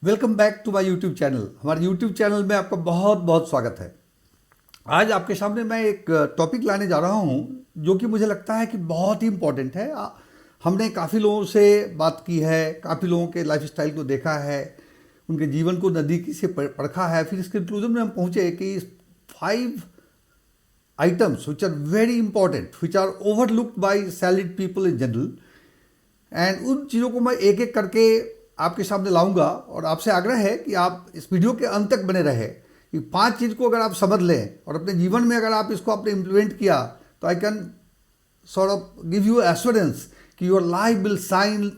Welcome back to my YouTube channel. हमारे YouTube channel में आपका बहुत बहुत स्वागत है। आज आपके सामने मैं एक टॉपिक लाने जा रहा हूं जो कि मुझे लगता है कि बहुत ही इम्पोर्टेंट है। हमने काफ़ी लोगों से बात की है, काफ़ी लोगों के लाइफस्टाइल को देखा है, उनके जीवन को नज़दीकी से परखा है। फिर इस कंक्लूजन में हम पहुंचे कि 5 items which are very important, which are overlooked by salaried people in general, and उन चीज़ों को मैं एक एक करके आपके सामने लाऊंगा और आपसे आग्रह है कि आप इस वीडियो के अंत तक बने रहे कि 5 चीज़ को अगर आप समझ लें और अपने जीवन में अगर आप इसको आपने इम्प्लीमेंट किया तो I can sort of give you assurance कि your life will shine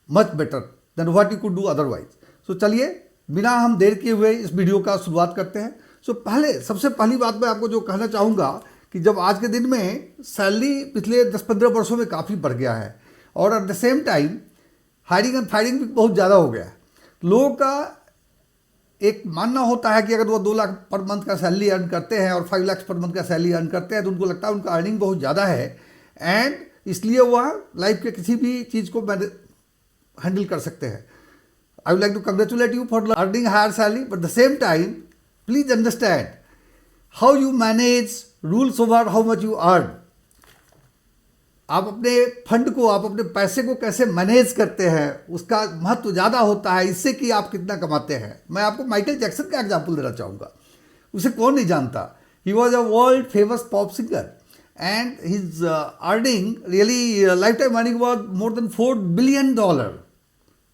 much better than what you could do otherwise. So चलिए बिना हम देर किए हुए इस वीडियो का शुरुआत करते हैं। सबसे पहली बात मैं आपको जो कहना चाहूँगा कि जब आज के दिन में सैलरी पिछले 10-15 वर्षों में काफ़ी बढ़ गया है और at the same time hiring and firing भी बहुत ज़्यादा हो गया है। लोगों का एक मानना होता है कि अगर वो 2 लाख पर मंथ का सैलरी अर्न करते हैं और 5 लाख पर मंथ का सैलरी अर्न करते हैं तो उनको लगता है उनका अर्निंग बहुत ज़्यादा है एंड इसलिए वह लाइफ के किसी भी चीज़ को हैंडल कर सकते हैं। I would like to congratulate you for earning higher salary, but the same time please understand how you manage rules over how much you earn. आप अपने फंड को, आप अपने पैसे को कैसे मैनेज करते हैं उसका महत्व ज़्यादा होता है इससे कि आप कितना कमाते हैं। मैं आपको माइकल जैक्सन का एग्जांपल देना चाहूँगा। उसे कौन नहीं जानता। He was a world famous pop singer and his earning really life time earning was more than $4 billion.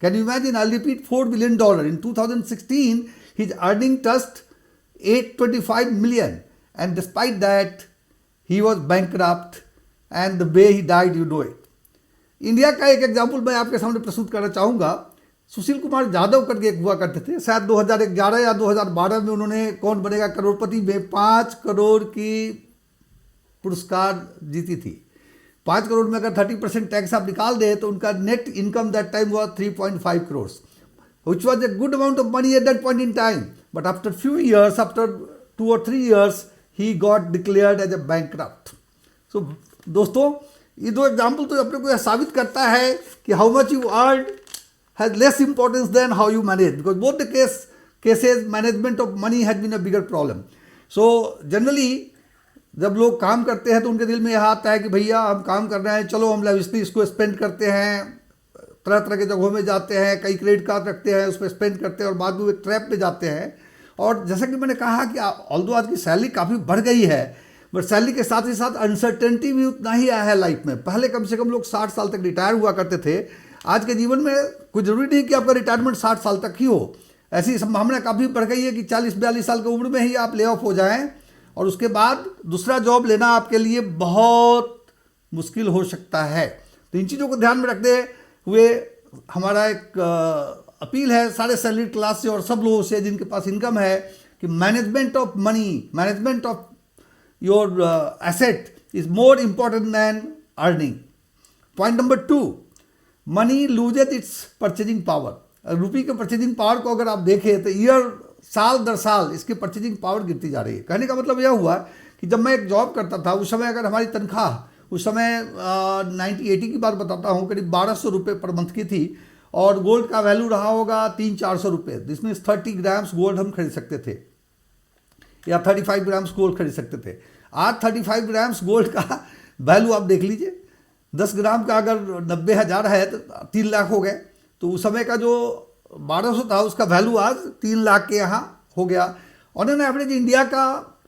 Can you imagine? I'll repeat, $4 billion. In 2016, his earning touched $825 million. And despite that, he was bankrupt. And the way he died, you know it. India का एक example मैं आपके सामने प्रस्तुत करना चाहूँगा। सुशील कुमार यादव करके एक हुआ करते थे, शायद 2011 या 2012 में उन्होंने कौन बनेगा करोड़पति में 5 करोड़ की पुरस्कार जीती थी। 5 करोड़ में अगर 30% टैक्स आप निकाल दें तो उनका नेट इनकम दैट टाइम हुआ 3.5 crores, which was a good amount of money at that point in time. But after few years, after 2 or 3 years, he got declared as a bankrupt. So दोस्तों, ये 2 example तो अपने को यह साबित करता है कि how much you earn has less importance than how you manage, because both the cases management of money has been a bigger problem. So generally जब लोग काम करते हैं तो उनके दिल में यह आता है कि भैया हम काम कर रहे हैं, चलो हम लाविशली इसको स्पेंड करते हैं, तरह तरह के जगहों में जाते हैं, कई क्रेडिट कार्ड रखते हैं, उस पर स्पेंड करते हैं और बाद में एक ट्रैप में जाते हैं। और जैसा कि मैंने कहा कि ऑल्दो आज की सैलरी काफ़ी बढ़ गई है, बट सैलरी के साथ ही साथ अनसर्टेनिटी भी उतना ही आया है लाइफ में। पहले कम से कम लोग 60 साल तक रिटायर हुआ करते थे। आज के जीवन में कोई ज़रूरी नहीं कि आपका रिटायरमेंट 60 साल तक ही हो। ऐसी संभावना काफ़ी बढ़ गई है कि 40-42 साल की उम्र में ही आप ले ऑफ हो जाएं और उसके बाद दूसरा जॉब लेना आपके लिए बहुत मुश्किल हो सकता है। तो इन चीज़ों को ध्यान में रखते हुए हमारा एक अपील है सारे सैलरी क्लास से और सब लोगों से जिनके पास इनकम है कि management of money, management of your asset is more important than earning. Point number 2, money loses its purchasing power. रुपये के परचेजिंग पावर को अगर आप देखें तो साल दर साल इसकी परचेजिंग पावर गिरती जा रही है। कहने का मतलब यह हुआ कि जब मैं एक जॉब करता था उस समय अगर हमारी तनख्वाह उस समय 1980 की बात बताता हूँ करीब 1200 रुपये पर मंथ की थी और गोल्ड का वैल्यू रहा होगा 300-400 रुपये। जिसमें 30 ग्राम्स गोल्ड हम खरीद सकते थे या 35 ग्राम्स गोल्ड खरीद सकते थे। आज 35 ग्राम्स गोल्ड का वैल्यू आप देख लीजिए, 10 ग्राम का अगर 90,000 है तो 3 लाख हो गए। तो उस समय का जो 1200 था उसका वैल्यू आज 3 लाख के यहाँ हो गया। ऑन एन एवरेज इंडिया का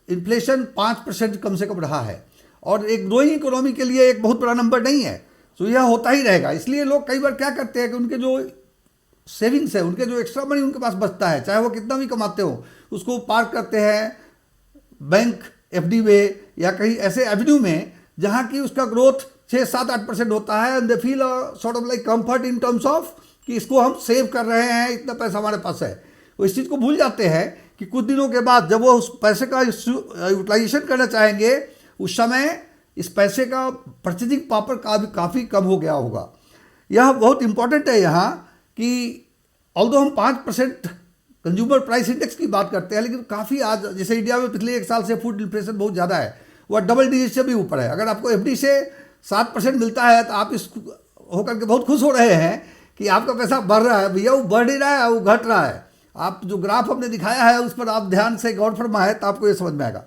इन्फ्लेशन 5% कम से कम रहा है और एक ग्रोइंग इकोनॉमी के लिए एक बहुत बड़ा नंबर नहीं है। तो यह होता ही रहेगा। इसलिए लोग कई बार क्या करते हैं कि उनके जो सेविंग्स है, उनके जो एक्स्ट्रा मनी उनके पास बचता है, चाहे वो कितना भी कमाते हो, उसको पार्क करते हैं बैंक एफडी में या कहीं ऐसे एवेन्यू में जहाँ की उसका ग्रोथ 6-7-8% होता है and they feel sort of like comfort in terms of कि इसको हम सेव कर रहे हैं, इतना पैसा हमारे पास है। वो इस चीज़ को भूल जाते हैं कि कुछ दिनों के बाद जब वो उस पैसे का यूटिलाइजेशन करना चाहेंगे उस समय इस पैसे का परचेजिंग पावर का भी काफ़ी कम हो गया होगा। यह बहुत इंपॉर्टेंट है यहाँ कि ऑल्दो हम 5% कंज्यूमर प्राइस इंडेक्स की बात करते हैं, लेकिन काफ़ी आज जैसे इंडिया में पिछले 1 साल से फूड इन्फ्लेशन बहुत ज़्यादा है, वह डबल डिजिट से भी ऊपर है। अगर आपको एफडी से 7% मिलता है तो आप इस होकर के बहुत खुश हो रहे हैं कि आपका पैसा बढ़ रहा है, भैया वो बढ़ ही रहा है, वो घट रहा है। आप जो ग्राफ हमने दिखाया है उस पर आप ध्यान से गौर फरमाएं तो आपको ये समझ में आएगा।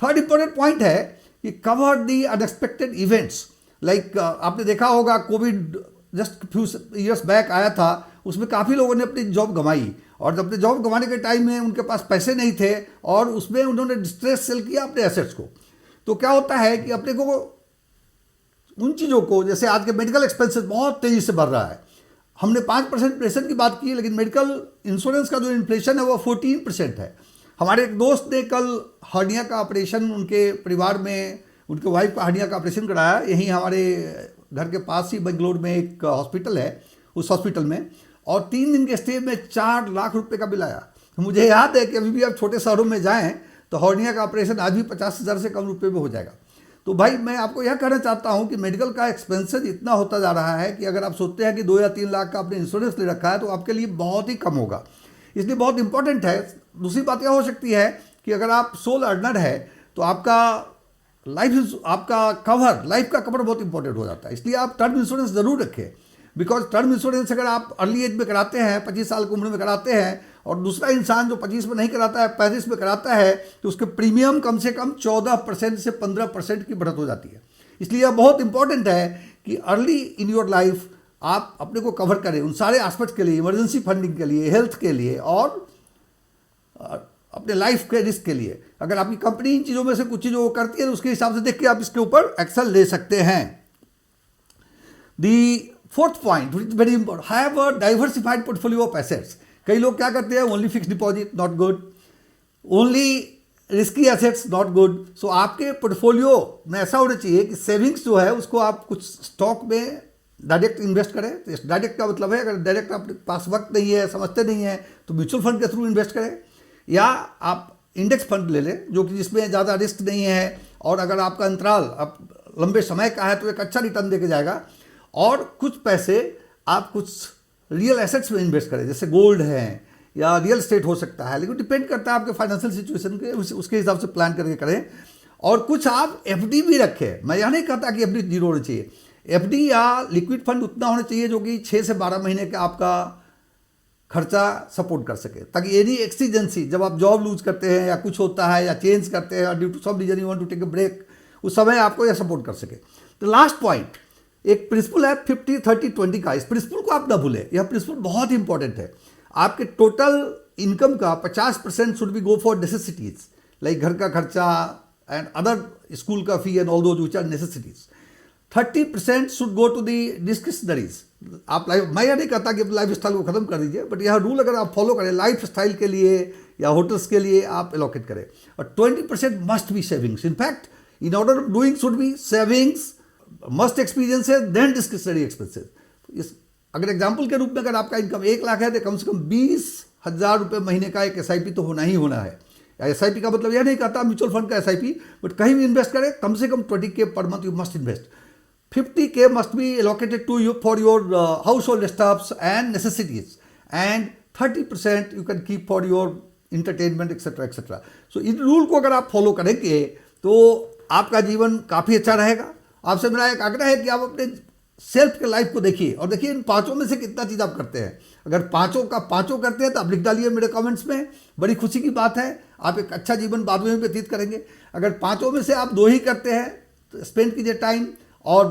थर्ड इंपॉर्टेंट पॉइंट है कि cover the unexpected events. Like आपने देखा होगा Covid just few years back आया था, उसमें काफ़ी लोगों ने अपनी जॉब गंवाई, और अपने जॉब गंवाने के टाइम में उनके पास पैसे नहीं थे और उसमें उन्होंने डिस्ट्रेस सेल किया अपने एसेट्स को। तो क्या होता है कि अपने को उन चीज़ों को, जैसे आज के मेडिकल एक्सपेंसेस बहुत तेज़ी से बढ़ रहा है, हमने 5% इन्फ्लेशन की बात की, लेकिन मेडिकल इंश्योरेंस का जो इन्फ्लेशन है वो 14% है। हमारे एक दोस्त ने कल हर्निया का ऑपरेशन, उनके परिवार में उनके वाइफ का हर्निया का ऑपरेशन कराया, यहीं हमारे घर के पास ही बेंगलोर में एक हॉस्पिटल है, उस हॉस्पिटल में, और 3 दिन के स्टे में 4 लाख रुपए का बिल आया। तो मुझे याद है कि अभी भी आप छोटे शहरों में जाएं तो हर्निया का ऑपरेशन आज भी 50,000 से कम रुपए में हो जाएगा। तो भाई मैं आपको यह कहना चाहता हूं कि मेडिकल का एक्सपेंसेस इतना होता जा रहा है कि अगर आप सोचते हैं कि 2 या 3 लाख का आपने इंश्योरेंस ले रखा है तो आपके लिए बहुत ही कम होगा, इसलिए बहुत इंपॉर्टेंट है। दूसरी बात यह हो सकती है कि अगर आप सोल अर्नर है तो आपका लाइफ का कवर बहुत इंपॉर्टेंट हो जाता है, इसलिए आप टर्म इंश्योरेंस जरूर रखें। बिकॉज टर्म इंश्योरेंस अगर आप अर्ली एज में कराते हैं, 25 साल की उम्र में कराते हैं, और दूसरा इंसान जो 25 में नहीं कराता है 35 में कराता है, तो उसके प्रीमियम कम से कम 14% से 15% की बढ़त हो जाती है। इसलिए यह बहुत इंपॉर्टेंट है कि अर्ली इन योर लाइफ आप अपने को कवर करें उन सारे एस्पेक्ट्स के लिए, इमरजेंसी फंडिंग के लिए, हेल्थ के लिए और अपने लाइफ के रिस्क के लिए। अगर आपकी कंपनी इन चीज़ों में से कुछ चीज़ों को करती है तो उसके हिसाब से देख के आप इसके ऊपर एक्शन ले सकते हैं। The fourth point very important, have a diversified portfolio of assets. कई लोग क्या करते हैं, only fix deposit not good, only risky assets not good. So आपके पोर्टफोलियो में ऐसा होना चाहिए कि सेविंग्स जो है उसको आप कुछ स्टॉक में डायरेक्ट इन्वेस्ट करें। तो डायरेक्ट का मतलब है, अगर डायरेक्ट आपके पास वक्त नहीं है, समझते नहीं है, तो म्यूचुअल फंड के थ्रू इन्वेस्ट करें, या आप इंडेक्स फंड ले लें जो कि जिसमें ज़्यादा रिस्क नहीं है, और अगर आपका अंतराल आप लंबे समय का है तो एक अच्छा रिटर्न देके जाएगा। और कुछ पैसे आप कुछ रियल एसेट्स में इन्वेस्ट करें, जैसे गोल्ड है या रियल एस्टेट हो सकता है, लेकिन डिपेंड करता है आपके फाइनेंशियल सिचुएशन के, उसके हिसाब से प्लान करके करें। और कुछ आप एफडी भी रखें। मैं यह नहीं कहता कि एफडी जीरो होनी चाहिए, एफडी या लिक्विड फंड उतना होना चाहिए जो कि 6 से 12 महीने का आपका खर्चा सपोर्ट कर सके, ताकि एनी एक्सीजेंसी, जब आप जॉब लूज करते हैं या कुछ होता है या चेंज करते हैं, due to some reason you want to take a break, उस समय आपको यह सपोर्ट कर सके। तो लास्ट पॉइंट, एक प्रिंसिपल है 50-30-20 का, इस प्रिंसिपल को आप ना भूलें, यह प्रिंसिपल बहुत इंपॉर्टेंट है। आपके टोटल इनकम का 50% should be go for necessities, like घर का खर्चा एंड अदर स्कूल का fee and all those which are necessities. 30% should go to the discretionaries. आप लाइफ, मैं यह नहीं कहता कि लाइफ स्टाइल को खत्म कर दीजिए, बट यह रूल अगर आप फॉलो करें, लाइफ स्टाइल के लिए या होटल्स के लिए आप एलोकेट करें। और 20% must be savings. In fact in order of doing should be savings, must experiences, then discretionary expenses. इस अगर एग्जाम्पल के रूप में अगर आपका इनकम 1 लाख है तो कम से कम 20,000 रुपये महीने का एक SIP तो होना ही होना है। SIP का मतलब यह नहीं कहता म्यूचुअल फंड का SIP, बट कहीं भी इन्वेस्ट करें कम से कम 20K per month you must invest. 50K must be allocated to you for your household stuffs and necessities, and 30% you can keep for your entertainment etc etc. So in rule को अगर आप follow करेंगे तो आपका जीवन काफ़ी अच्छा रहेगा। आपसे मेरा एक आग्रह है कि आप अपने सेल्फ के लाइफ को देखिए और देखिए इन 5 में से कितना चीज़ आप करते हैं। अगर 5 का 5 करते हैं तो आप लिख डालिए मेरे कमेंट्स में, बड़ी खुशी की बात है, आप एक अच्छा जीवन बाद में व्यतीत करेंगे। अगर 5 में से आप 2 ही करते हैं तो स्पेंड कीजिए टाइम, और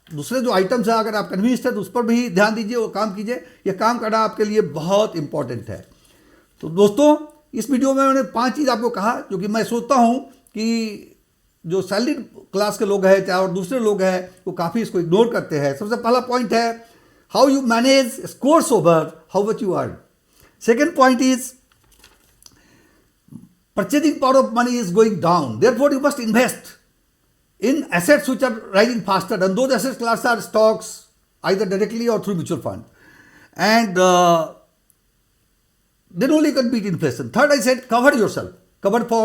दूसरे जो आइटम्स है अगर आप कन्विंस्ड है तो उस पर भी ध्यान दीजिए, वो काम कीजिए। यह काम करना आपके लिए बहुत इंपॉर्टेंट है। तो दोस्तों, इस वीडियो में मैंने 5 चीज़ आपको कहा जो कि मैं सोचता हूँ कि जो सैलरीड क्लास के लोग हैं चाहे और दूसरे लोग हैं वो काफ़ी इसको इग्नोर करते हैं। सबसे पहला पॉइंट है how you manage scores over how much you earn. Second point is purchasing power of money is going down, therefore you must invest in assets which are rising faster, and those assets class are stocks either directly or through mutual fund, and then only you can beat inflation. Third, I said cover yourself, cover for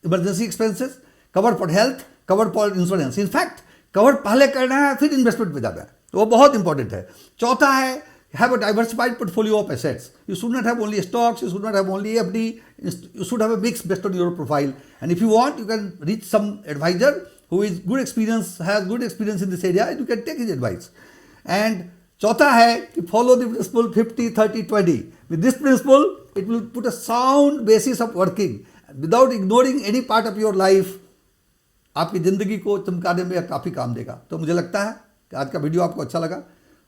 emergency expenses, cover for health, cover for insurance. In fact, cover पहले करना है फिर investment पे जाना है, तो वो बहुत इंपॉर्टेंट है। चौथा है have a diversified portfolio of assets. You should not have only stocks, you should not have only FD, you should have a mix based on your profile, and if you want you can reach some advisor who is good experience, has good experience in this area, and you can take his advice. And चौथा है कि follow the principle 50-30-20. With this principle it will put a sound basis of working without ignoring any part of your life. आपकी ज़िंदगी को चमकाने में काफ़ी काम देगा. तो मुझे लगता है कि आज का वीडियो आपको अच्छा लगा.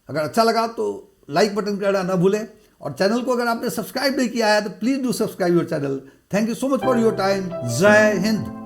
अगर अच्छा लगा तो लाइक बटन करना ना भूलें, और चैनल को अगर आपने सब्सक्राइब नहीं किया है तो please do subscribe your channel. Thank you so much for your time. जय हिंद.